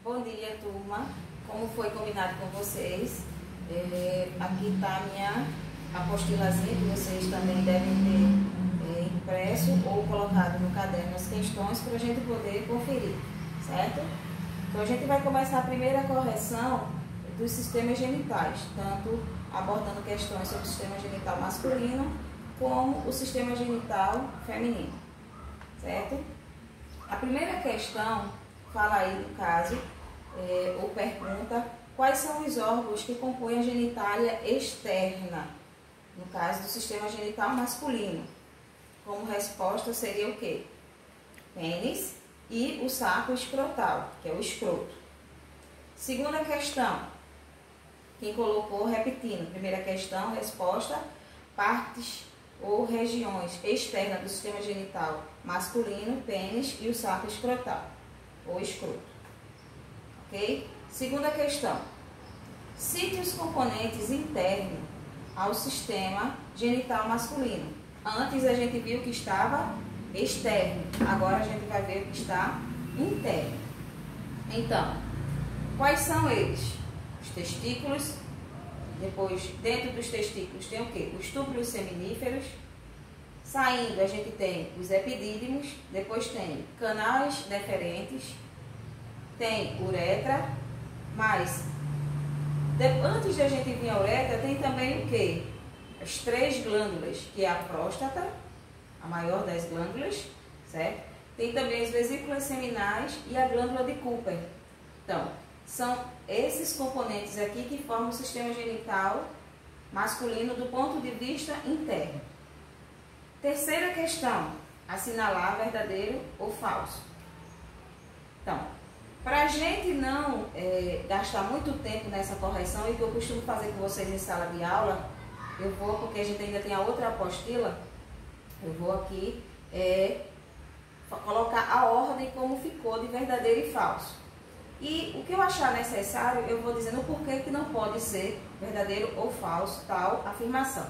Bom dia, turma. Como foi combinado com vocês, aqui está a minha apostilazinha, que vocês também devem ter impresso ou colocado no caderno as questões para a gente poder conferir, certo? Então a gente vai começar a primeira correção dos sistemas genitais, tanto abordando questões sobre o sistema genital masculino como o sistema genital feminino, certo? A primeira questão fala aí no caso, ou pergunta, quais são os órgãos que compõem a genitália externa, no caso do sistema genital masculino. Como resposta seria o quê? Pênis e o saco escrotal, que é o escroto. Segunda questão, quem colocou, repetindo, primeira questão, resposta, partes ou regiões externas do sistema genital masculino, pênis e o saco escrotal, ou escroto. Ok? Segunda questão. Cite os componentes internos ao sistema genital masculino. Antes a gente viu que estava externo, agora a gente vai ver o que está interno. Então, quais são eles? Os testículos. Depois, dentro dos testículos tem o quê? Os túbulos seminíferos. Saindo, a gente tem os epidídimos. Depois tem canais deferentes. Tem uretra. Mas, antes de a gente vir a uretra, tem também o quê? As três glândulas, que é a próstata, a maior das glândulas, certo? Tem também as vesículas seminais e a glândula de Cooper. Então, são esses componentes aqui que formam o sistema genital masculino do ponto de vista interno. Terceira questão, assinalar verdadeiro ou falso. Então, para a gente não gastar muito tempo nessa correção, e que eu costumo fazer com vocês em sala de aula, eu vou, porque a gente ainda tem a outra apostila, eu vou aqui colocar a ordem como ficou de verdadeiro e falso. E o que eu achar necessário, eu vou dizendo o porquê que não pode ser verdadeiro ou falso tal afirmação.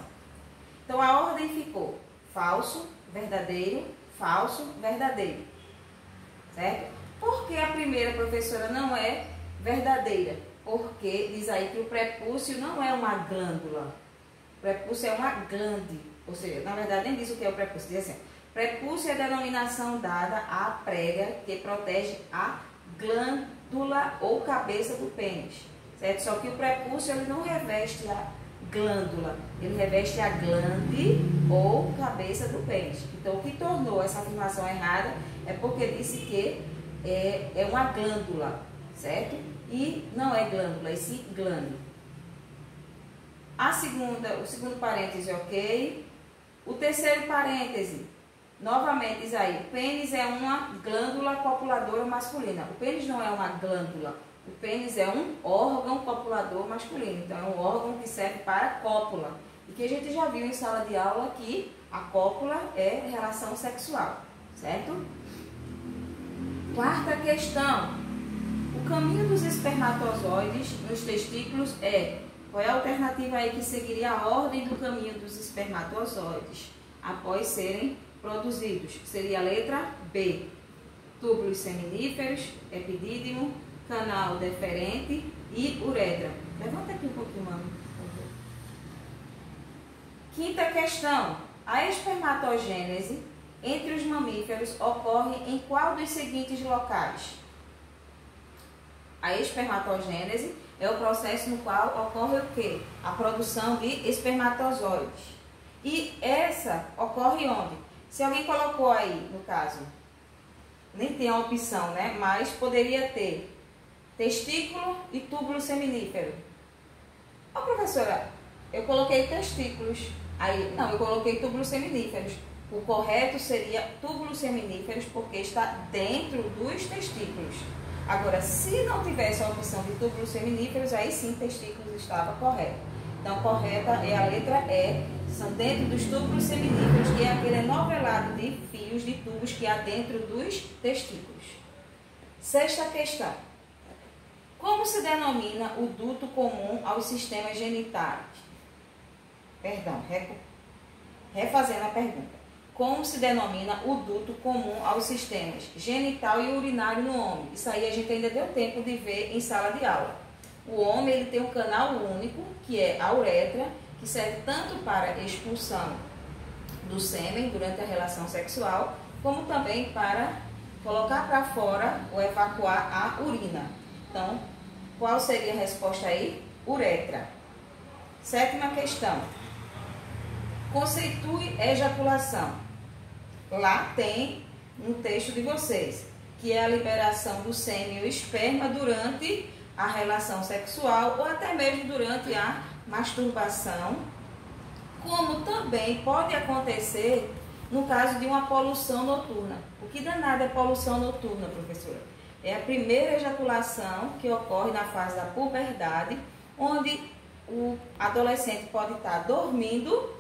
Então a ordem ficou falso, verdadeiro, certo? Por que a primeira, professora, não é verdadeira? Porque diz aí que o prepúcio não é uma glândula. O prepúcio é uma glande. Ou seja, na verdade nem diz o que é o prepúcio. Diz assim, prepúcio é a denominação dada à prega que protege a glândula ou cabeça do pênis, certo? Só que o prepúcio ele não reveste a glândula, ele reveste a glande ou cabeça do pênis. Então o que tornou essa afirmação errada é porque disse que é uma glândula, certo? E não é glândula, e sim glande. O segundo parêntese, ok. O terceiro parêntese, novamente diz aí, o pênis é uma glândula copuladora masculina. O pênis não é uma glândula, o pênis é um órgão copulador masculino. Então é um órgão que serve para cópula. E que a gente já viu em sala de aula que a cópula é relação sexual, certo? Quarta questão. O caminho dos espermatozoides nos testículos qual é a alternativa aí que seguiria a ordem do caminho dos espermatozoides após serem produzidos? Seria a letra B. Túbulos seminíferos, epidídimo, canal deferente e uretra. Levanta aqui um pouquinho, mano. Quinta questão. A espermatogênese entre os mamíferos ocorre em qual dos seguintes locais? A espermatogênese é o processo no qual ocorre o quê? A produção de espermatozoides. E essa ocorre onde? Se alguém colocou aí, no caso, nem tem a opção, né? Mas poderia ter testículo e túbulo seminífero. Ó, professora, eu coloquei testículos. Aí, não, eu coloquei túbulos seminíferos. O correto seria túbulos seminíferos porque está dentro dos testículos. Agora, se não tivesse a opção de túbulos seminíferos, aí sim testículos estava correto. Então, correta é a letra E, são dentro dos túbulos seminíferos, que é aquele enovelado de fios, de tubos que há dentro dos testículos. Sexta questão. Como se denomina o duto comum aos sistemas genitais? Perdão, refazendo a pergunta. como se denomina o duto comum aos sistemas genital e urinário no homem. Isso aí a gente ainda deu tempo de ver em sala de aula. O homem ele tem um canal único, que é a uretra, que serve tanto para expulsão do sêmen durante a relação sexual, como também para colocar para fora ou evacuar a urina. Então, qual seria a resposta aí? Uretra. Sétima questão. Conceitue ejaculação. Lá tem um texto de vocês, que é a liberação do sêmen ou esperma durante a relação sexual ou até mesmo durante a masturbação, como também pode acontecer no caso de uma poluição noturna. O que danado é poluição noturna, professora? É a primeira ejaculação que ocorre na fase da puberdade, onde o adolescente pode estar dormindo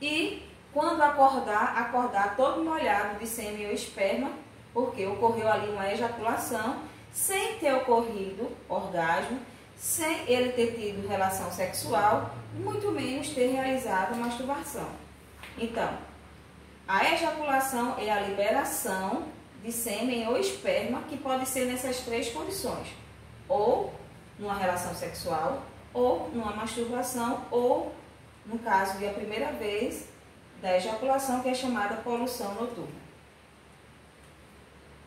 e quando acordar todo molhado de sêmen ou esperma, porque ocorreu ali uma ejaculação, sem ter ocorrido orgasmo, sem ele ter tido relação sexual, muito menos ter realizado masturbação. Então, a ejaculação é a liberação de sêmen ou esperma, que pode ser nessas três condições, ou numa relação sexual, ou numa masturbação, ou no caso de a primeira vez da ejaculação, que é chamada poluição noturna.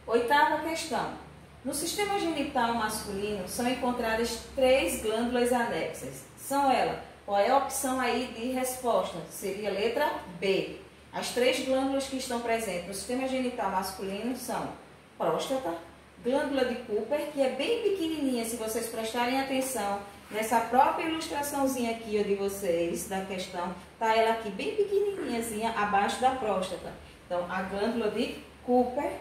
Oitava questão. No sistema genital masculino são encontradas 3 glândulas anexas. São elas. Qual é a opção aí de resposta? Seria a letra B. As 3 glândulas que estão presentes no sistema genital masculino são próstata, glândula de Cooper, que é bem pequenininha, se vocês prestarem atenção nessa própria ilustraçãozinha aqui de vocês, da questão, tá ela aqui bem pequenininhazinha abaixo da próstata. Então, a glândula de Cooper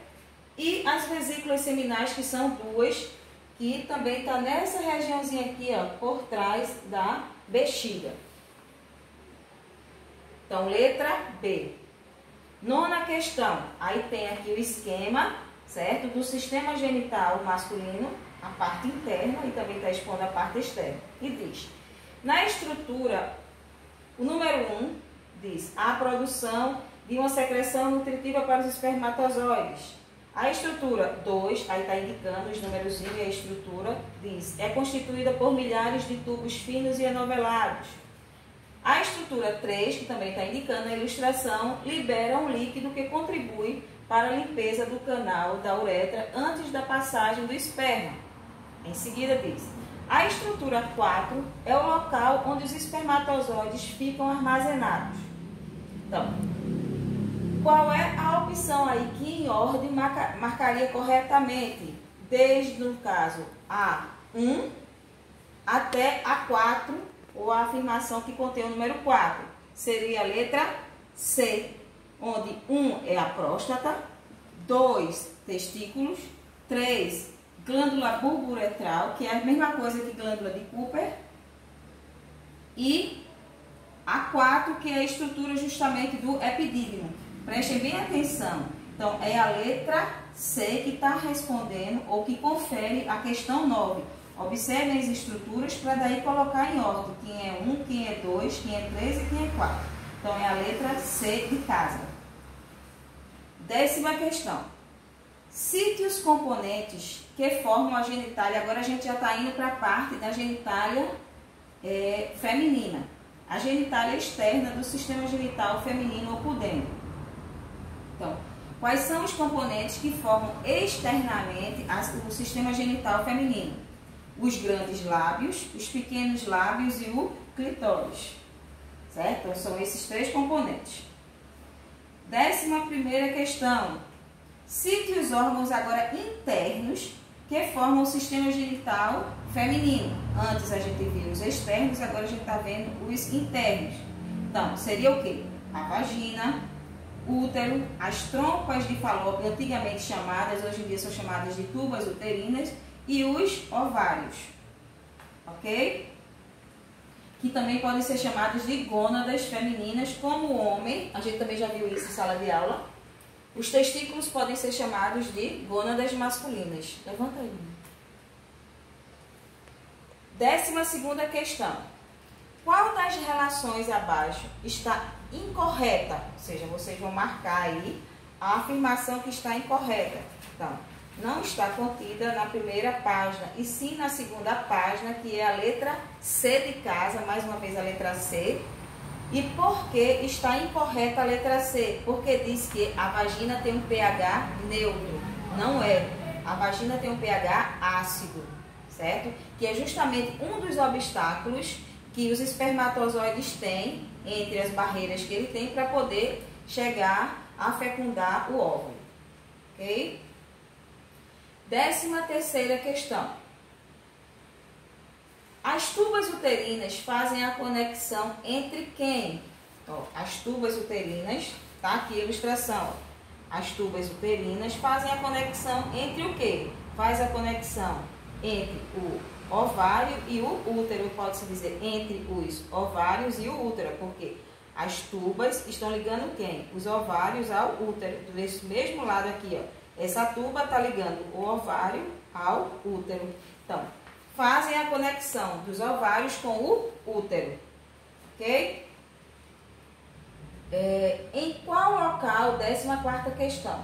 e as vesículas seminais, que são 2, que também tá nessa regiãozinha aqui, ó, por trás da bexiga. Então, letra B. Nona questão, aí tem aqui o esquema, certo? Do sistema genital masculino, a parte interna, e também está expondo a parte externa. E diz, na estrutura, o número 1 diz, a produção de uma secreção nutritiva para os espermatozoides. A estrutura 2, aí está indicando os números e a estrutura, diz, é constituída por milhares de tubos finos e anovelados. A estrutura 3, que também está indicando a ilustração, libera um líquido que contribui para a limpeza do canal da uretra antes da passagem do esperma. Em seguida diz, a estrutura 4 é o local onde os espermatozoides ficam armazenados. Então, qual é a opção aí que em ordem marcaria corretamente? Desde, no caso, a 1 até a 4, ou a afirmação que contém o número 4. Seria a letra C, onde 1 é a próstata, 2, testículos, 3, glândula bulboretral, que é a mesma coisa que glândula de Cooper, e a 4, que é a estrutura justamente do epidídimo. Prestem bem atenção. Então, é a letra C que está respondendo, ou que confere a questão 9. Observem as estruturas para daí colocar em ordem quem é 1, quem é 2, quem é 3 e quem é 4. Então, é a letra C de casa. 10ª questão. Cite os componentes que formam a genitália. Agora a gente já está indo para a parte da genitália feminina. A genitália externa do sistema genital feminino ou pudendo. Então, quais são os componentes que formam externamente o sistema genital feminino? Os grandes lábios, os pequenos lábios e o clitóris. Certo? Então, são esses 3 componentes. 11ª questão. Cite os órgãos agora internos que formam o sistema genital feminino. Antes a gente viu os externos, agora a gente está vendo os internos. Então, seria o quê? A vagina, útero, as trompas de Falópio, antigamente chamadas, hoje em dia são chamadas de tubas uterinas, e os ovários, ok? Que também podem ser chamados de gônadas femininas, como o homem, a gente também já viu isso em sala de aula. Os testículos podem ser chamados de gônadas masculinas. Levanta aí. 12ª questão. Qual das relações abaixo está incorreta? Ou seja, vocês vão marcar aí a afirmação que está incorreta. Então, não está contida na primeira página, e sim na segunda página, que é a letra C de casa, mais uma vez a letra C. E por que está incorreta a letra C? Porque diz que a vagina tem um pH neutro. Não é. A vagina tem um pH ácido, certo? Que é justamente um dos obstáculos que os espermatozoides têm entre as barreiras que ele tem para poder chegar a fecundar o óvulo. Ok? 13ª questão. As tubas uterinas fazem a conexão entre quem? Ó, as tubas uterinas, tá aqui a ilustração. Ó. As tubas uterinas fazem a conexão entre o quê? Faz a conexão entre o ovário e o útero, pode-se dizer entre os ovários e o útero, porque as tubas estão ligando quem? Os ovários ao útero, desse mesmo lado aqui, ó. Essa tuba está ligando o ovário ao útero. Então, fazem a conexão dos ovários com o útero, ok? Em qual local, 14ª questão,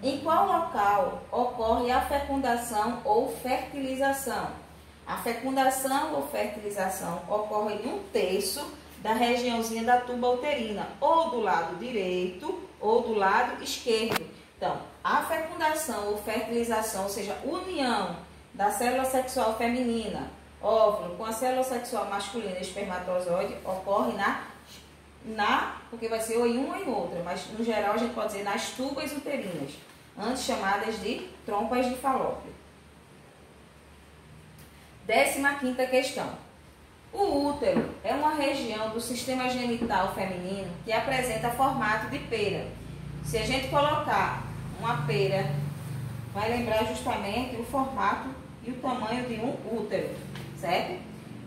em qual local ocorre a fecundação ou fertilização? A fecundação ou fertilização ocorre em 1/3 da regiãozinha da tuba uterina, ou do lado direito ou do lado esquerdo. Então, a fecundação ou fertilização, ou seja, união da célula sexual feminina, óvulo, com a célula sexual masculina, espermatozoide, ocorre porque vai ser ou em uma ou em outra, mas no geral a gente pode dizer nas tubas uterinas, antes chamadas de trompas de Falópio. 15ª questão. O útero é uma região do sistema genital feminino que apresenta formato de pera. Se a gente colocar uma pera, vai lembrar justamente o formato e o tamanho de um útero, certo?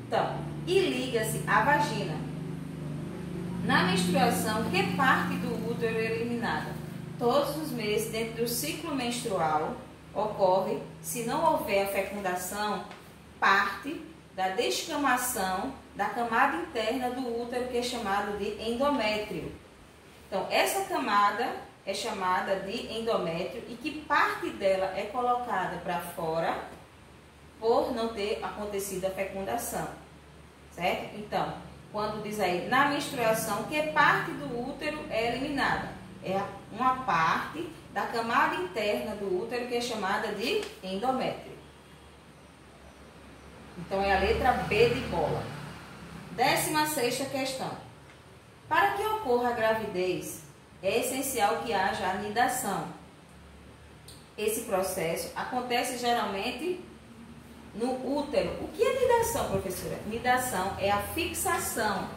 Então, e liga-se à vagina. Na menstruação, que parte do útero é eliminada? Todos os meses, dentro do ciclo menstrual, ocorre, se não houver a fecundação, parte da descamação da camada interna do útero, que é chamado de endométrio. Então, essa camada é chamada de endométrio e que parte dela é colocada para fora por não ter acontecido a fecundação, certo? Então, quando diz aí na menstruação, que parte do útero é eliminada? É uma parte da camada interna do útero que é chamada de endométrio. Então, é a letra B de bola. 16ª questão. Para que ocorra a gravidez, é essencial que haja a nidação. Esse processo acontece geralmente no útero. O que é nidação, professora? Nidação é a fixação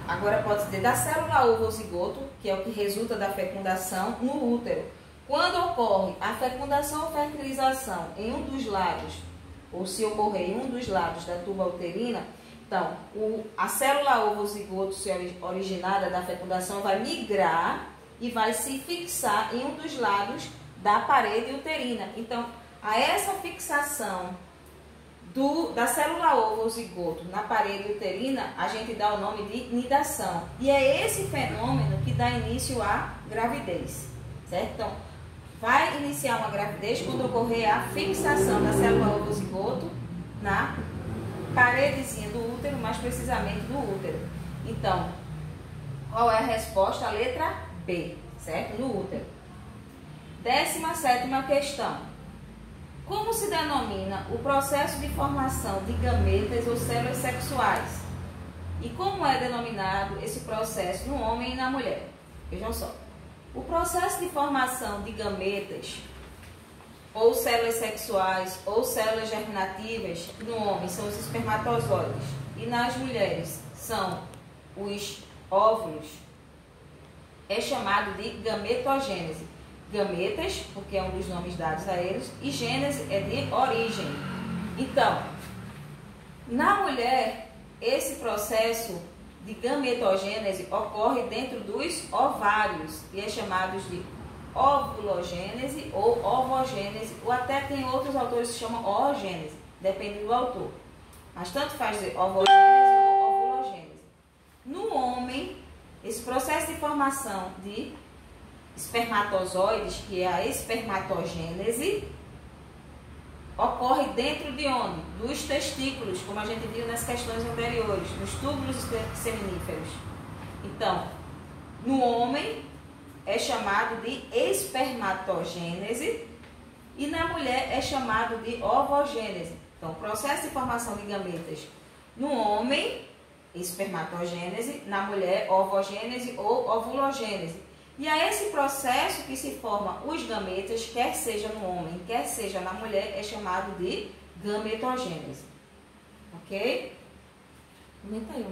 agora pode dizer, da célula ovozigoto, que é o que resulta da fecundação, no útero. Quando ocorre a fecundação ou fertilização em um dos lados, ou se ocorrer em um dos lados da tuba uterina, então, a célula ovozigoto, se originada da fecundação, vai migrar e vai se fixar em um dos lados da parede uterina. Então, a essa fixação da célula ovozigoto na parede uterina, a gente dá o nome de nidação. E é esse fenômeno que dá início à gravidez, certo? Então, vai iniciar uma gravidez quando ocorrer a fixação da célula ovozigoto na paredezinha do útero, mais precisamente do útero. Então, qual é a resposta? A letra B, certo? No útero. 17ª questão. Como se denomina o processo de formação de gametas ou células sexuais? E como é denominado esse processo no homem e na mulher? Vejam só. O processo de formação de gametas ou células sexuais ou células germinativas no homem são os espermatozoides e nas mulheres são os óvulos, é chamado de gametogênese. Gametas, porque é um dos nomes dados a eles, e gênese é de origem. Então, na mulher, esse processo de gametogênese ocorre dentro dos ovários e é chamado de ovulogênese ou ovogênese, ou até tem outros autores que chamam oogênese, depende do autor. mas tanto faz dizer ovogênese ou ovulogênese. No homem, esse processo de formação de espermatozoides, que é a espermatogênese, ocorre dentro de onde? Dos testículos, como a gente viu nas questões anteriores, nos túbulos seminíferos. Então, no homem é chamado de espermatogênese e na mulher é chamado de ovogênese. Então, o processo de formação de gametas no homem, espermatogênese, na mulher, ovogênese ou ovulogênese. E a esse processo que se forma os gametas, quer seja no homem, quer seja na mulher, é chamado de gametogênese. Ok? Comenta aí,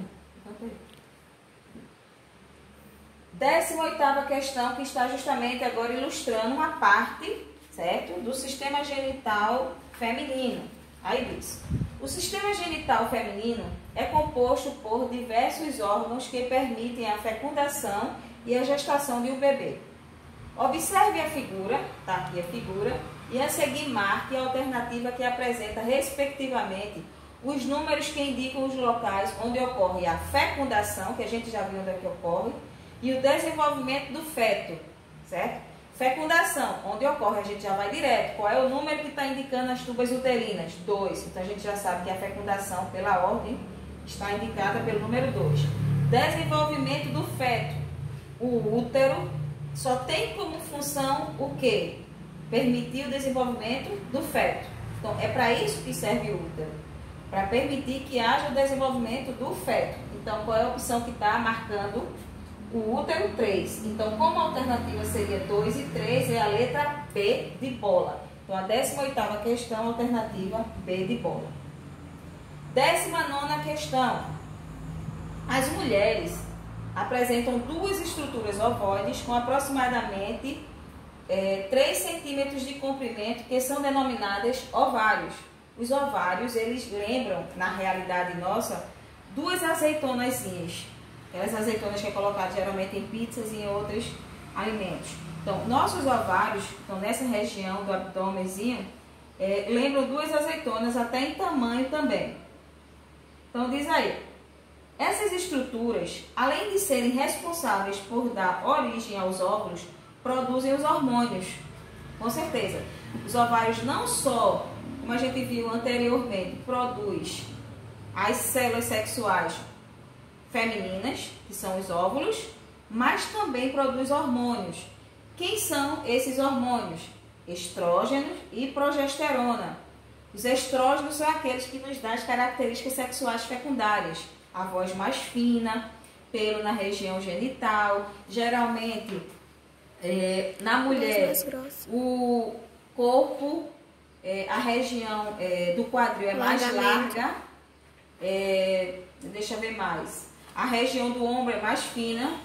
conta aí. 18ª questão, que está justamente agora ilustrando uma parte, certo, do sistema genital feminino. Aí diz: o sistema genital feminino é composto por diversos órgãos que permitem a fecundação e a gestação de um bebê. Observe a figura, está aqui a figura, e a seguir marque a alternativa que apresenta, respectivamente, os números que indicam os locais onde ocorre a fecundação, que a gente já viu onde é que ocorre, e o desenvolvimento do feto, certo? Fecundação, onde ocorre, a gente já vai direto. Qual é o número que está indicando as tubas uterinas? 2. Então, a gente já sabe que a fecundação, pela ordem, está indicada pelo número 2. Desenvolvimento do feto. O útero só tem como função o quê? Permitir o desenvolvimento do feto. Então, é para isso que serve o útero. Para permitir que haja o desenvolvimento do feto. Então, qual é a opção que está marcando? O útero 3. Então, como alternativa seria 2 e 3, é a letra B de bola. Então, a 18ª questão, alternativa B de bola. 19ª questão. As mulheres apresentam duas estruturas ovoides com aproximadamente 3 centímetros de comprimento, que são denominadas ovários. Os ovários, eles lembram, na realidade nossa, duas azeitonazinhas. Aquelas azeitonas que é colocado geralmente em pizzas e em outros alimentos. Então, nossos ovários, estão nessa região do abdômenzinho, lembram duas azeitonas, até em tamanho também. Então, diz aí, essas estruturas, além de serem responsáveis por dar origem aos óvulos, produzem os hormônios. Com certeza. Os ovários não só, como a gente viu anteriormente, produz as células sexuais femininas, que são os óvulos, mas também produz hormônios. Quem são esses hormônios? Estrógenos e progesterona. Os estrógenos são aqueles que nos dão as características sexuais fecundárias. A voz mais fina, pelo na região genital, geralmente na mulher o corpo, a região do quadril é mais larga, deixa eu ver mais. A região do ombro é mais fina.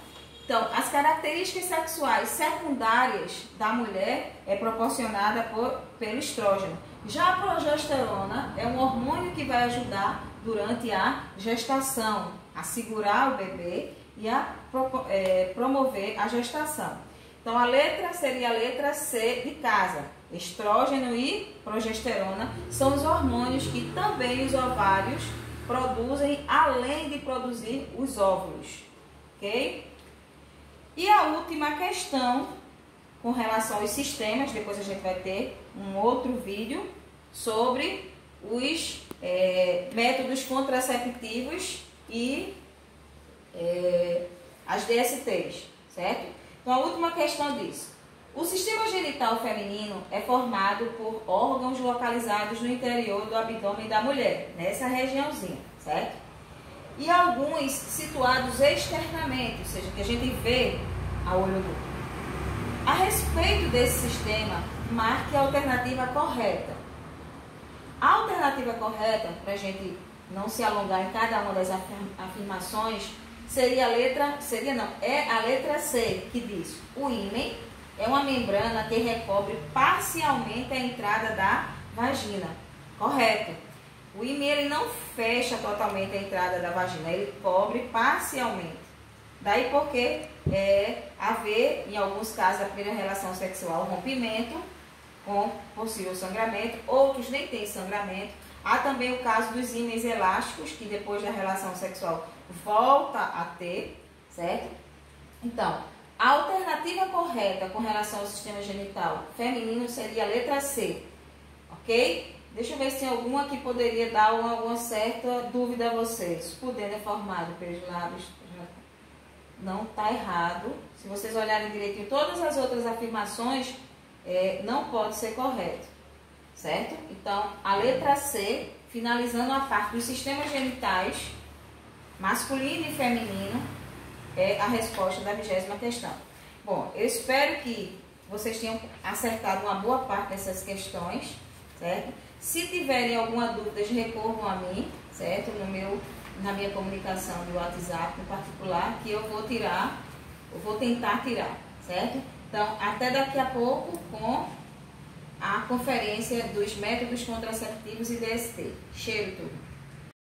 Então, as características sexuais secundárias da mulher é proporcionada pelo estrógeno. Já a progesterona é um hormônio que vai ajudar durante a gestação, a segurar o bebê e a promover a gestação. Então, a letra seria a letra C de casa. Estrógeno e progesterona são os hormônios que também os ovários produzem, além de produzir os óvulos, ok? E a última questão, com relação aos sistemas, depois a gente vai ter um outro vídeo sobre os métodos contraceptivos e as DSTs, certo? Então, a última questão diz: o sistema genital feminino é formado por órgãos localizados no interior do abdômen da mulher, nessa regiãozinha, certo? E alguns situados externamente, ou seja, que a gente vê a olho nu. A respeito desse sistema, marque a alternativa correta. A alternativa correta, para a gente não se alongar em cada uma das afirmações, seria a letra C, que diz: o ímen é uma membrana que recobre parcialmente a entrada da vagina. Correto. O ímen ele não fecha totalmente a entrada da vagina, ele cobre parcialmente. Daí porque haver, em alguns casos, a primeira relação sexual, rompimento com possível sangramento, outros nem têm sangramento, Há também o caso dos ímãs elásticos, que depois da relação sexual volta a ter, certo? Então, a alternativa correta com relação ao sistema genital feminino seria a letra C, ok? Deixa eu ver se tem alguma que poderia dar alguma certa dúvida a vocês. O pudendo é formado pelos lábios. Não está errado. Se vocês olharem direitinho, todas as outras afirmações não pode ser correto, certo? Então, a letra C, finalizando a parte dos sistemas genitais, masculino e feminino, é a resposta da 20ª questão. Bom, eu espero que vocês tenham acertado uma boa parte dessas questões, certo? Se tiverem alguma dúvida, recorram a mim, certo? Na minha comunicação do WhatsApp em particular, que eu vou tentar tirar, certo? Então, até daqui a pouco com a conferência dos métodos contraceptivos e DST. Cheiro tudo!